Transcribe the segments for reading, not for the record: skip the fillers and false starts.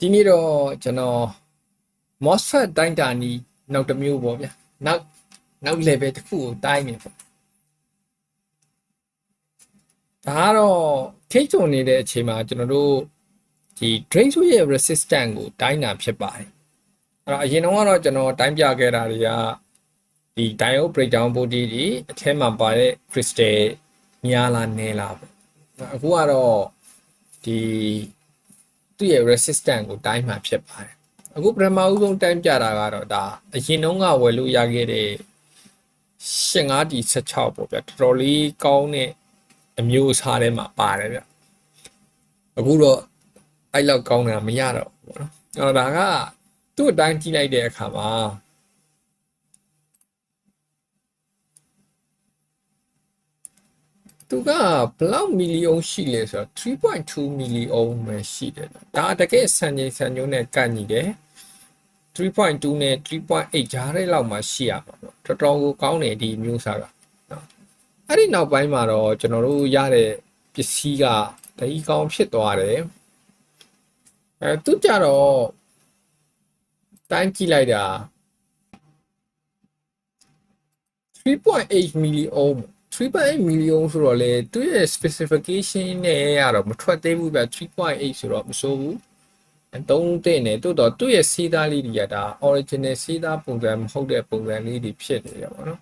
ဒီနေ့တော့ကျွန်တော် MOSFET တိုင်းတာနီးနောက်တစ်မျိုးပေါ့ဗျာနောက် level တစ်ခုကိုတိုင်းနေပေါ့ဒါကတော့ထိတ်ချုံနေတဲ့အချိန်မှာကျွန်တော်တို့ဒီ drain switch ရဲ့ resistance ကိုတိုင်းတာဖြစ်ပါတယ်အဲ့တော့အရင်တော့ကျွန်တော်တိုင်းပြခဲ့တာတွေကဒီ diode breakdown voltage တွေအထဲမှာပါတဲ့ crystal များလားနည်းလားပေါ့အခုကတော့ဒီသူ့ရဲ့ resistance ကိုတိုင်းမှာဖြစ်ပါတယ်အခုပထမဦးဆုံးတိုင်းပြတာကတော့ဒါအရင်တုန်းကဝယ်လို့ရခဲ့တဲ့ 85D16 ပေါ့ဗျာတော်တော်လေးကောင်းတဲ့အမျိုးအစားထဲမှာပါတယ်ဗျအခုတော့အဲ့လောက်ကောင်းတာမရတော့ဘူးပေါ့နော်အဲ့တော့ဒါကသူ့အတိုင်းကြည့်လိုက်တဲ့အခါမှာသူကဘလောက်မီလီယံရှိလဲဆိုတော့ 3.2 မီလီယံပဲရှိတယ်ဒါတကယ်စံချိန်စံညွှန်းနဲ့ကန့်ညီတယ် 3.2 နဲ့ 3.8 ကြားတဲ့လောက်မှရှိရပါတော့တော်တော်ကိုကောင်းတယ်ဒီမျိုးစားကနော်အဲ့ဒီနောက်ပိုင်းမှာတော့ကျွန်တော်တို့ရတဲ့ပစ္စည်းကတကြီးကောင်းဖြစ်သွားတယ်သူကြတော့တိုင်းကြည့်လိုက်တာ3.8 မီလီယံ3.8 မီလီယံဆိုတော့လေသူရဲ့ specification နဲ့ကတော့မထွက်သေးဘူးဗျ3.8ဆိုတော့မဆိုးဘူးသုံးတဲ့နဲ့တိုးတော့သူ့ရဲ့စီးသားလေးတွေကဒါ original စီးသားပုံစံမဟုတ်တဲ့ပုံစံလေးတွေဖြစ်နေရပါတော့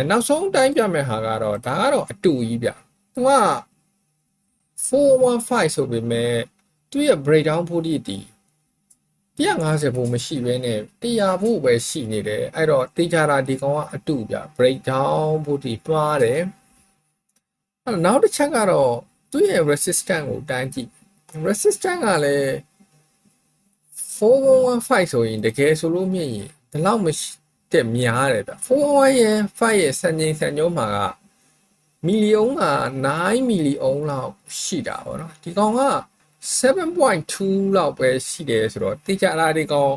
နောက်ဆုံးတိုင်းပြမယ့်ဟာကတော့ဒါကတော့အတူကြီးဗျသူက415ဆိုပေမဲ့သူ့ရဲ့ breakdown voltage ဒီ150volt မရှိဘဲနဲ့100 volt ပဲရှိနေတယ်အဲ့တော့တေချာတာဒီကောင်ကအတူဗျ breakdown voltage မှားတယ်အဲ့နောက်တစ်ချက်ကတော့သူ့ရဲ့ resistance ကိုတိုင်းကြည့် resistance ကလည်း415ဆိုရင်တကယ်ဆိုလို့မြင်ရင်ဒီလောက်မရှိတဲ့များတယ်ဗျ415ရဲ့စံချိန်စံညွှန်းမှာကမီလီယံက9မီလီယံလောက်ရှိတာပေါ့နော်ဒီကောင်က 7.2 လောက်ပဲရှိတယ်ဆိုတော့တေချာတာဒီကောင်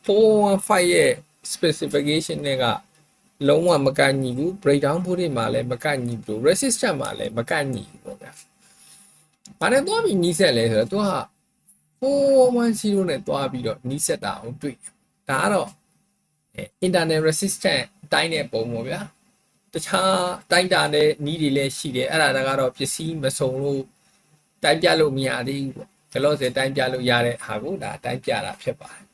415ရဲ့ specification တွေကလုံးဝမကန့်ညီဘူး breakdown voltage မှာလည်းမကန့်ညီဘူး resistance မှာလည်းမကန့်ညီဘူးပေါ့ဗျာဘာနဲ့သွားပြီးနီးစက်လဲဆိုတော့သူက410နဲ့သွားပြီးတော့နီးစက်တာကိုတွေ့ဒါကတော့ internal resistance တိုင်းတဲ့ပုံပေါ့ဗျာတခြားတိုင်းတာတဲ့နီးတွေလည်းရှိတယ်အဲ့ဒါကတော့ပစ္စည်းမစုံလို့တိုင်းပြလို့မရသေးဘူးပေါ့ဒီလိုစတိုင်းပြလို့ရတဲ့ဟာကိုဒါတိုင်းပြတာဖြစ်ပါတယ်